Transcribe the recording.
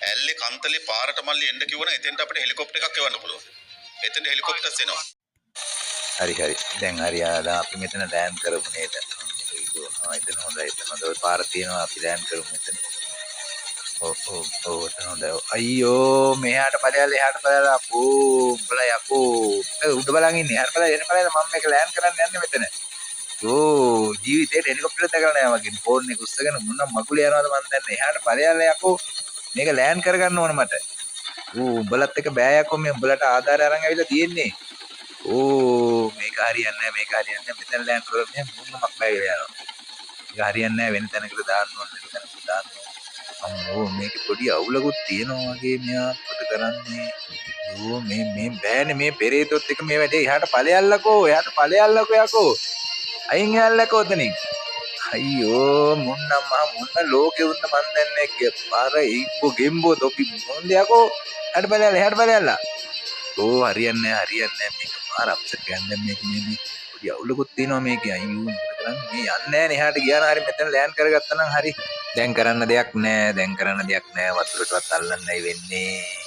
ඇල්ලේ කන්තලේ පාරට මල්ලි එන්න කිව්වනම් එතෙන්ට අපිට හෙලිකොප්ටර් එකක් එවන්න පුළුවන්. එතෙන්ට හෙලිකොප්ටර්ස් එනවා. හරි හරි. දැන් හරි ආලා අපි මෙතන ලෑන්ඩ් කරමු නේද? එතන හොඳයි. එතන හොඳයි. ඔය පාර තියෙනවා අපි ලෑන්ඩ් කරමු එතන. ඔව් එතන හොඳයි. අයියෝ මෙහාට ඵලයල්ලා එහාට ඵලයල්ලා අපෝ උඹලා යකෝ. උඩ බලන් ඉන්නේ. එහාට ඵලයල්ලා එහාට ඵලයල්ලා මම මේක ලෑන්ඩ් කරන්න යන්නේ මෙතන. ජීවිතේට හෙලිකොප්ටර් දැකලා නෑ වගේ ෆෝන් එක උස්සගෙන මොන මගුල යනවද මන් දන්නේ එහාට ඵලයල්ලා යකෝ මේක ලෑන්ඩ් කරගන්න ඕන මට උඹලත් එක බෑ යකෝ මේ උඹලට ආධාරය අරන් ඇවිල්ලා තියෙන්නේ මේක හරියන්නේ නෑ මෙතන ලෑන්ඩ් කරොත් මේ මුන්නමක් බෑගෙන යනවා මේක හරියන්නේ නෑ වෙන තැනකට දාන්න ඕන වෙන තැනකට දාන්න ඕන අම්මෝ මේක පොඩි අවුලකුත් තියෙනවා වගේ මෙයා මොකද කරන්නේ මේ බෑනේ මේ පෙරේතොත් එක මේ වැඩේ එහාට ඵලයල්ලාකෝ යකෝ අයින් යල්ලකෝ ඔතනින් අයියෝ මුන්න ලෝකෙ උන්න මන් දන්නේ පාර ඉක්බෝ ගෙම්බෝ තොපි මොන්ද යකෝ එහාට බලයල්ලා හරියන්නේ නෑ මේක පාර අප්සෙට් ගන්න මේක මේ පොඩි අවුලකුත් තියෙනවා මේකේ අයියෝ මොකද කරන්නේ මේ යන්නේ නෑනේ එහාට ගියා නම් හරි මෙතන ලෑන්ඩ් කරගත්තා නම් හරි දැන් කරන්න දෙයක් නෑ වතුරටවත් අල්ලන්නයි වෙන්නේ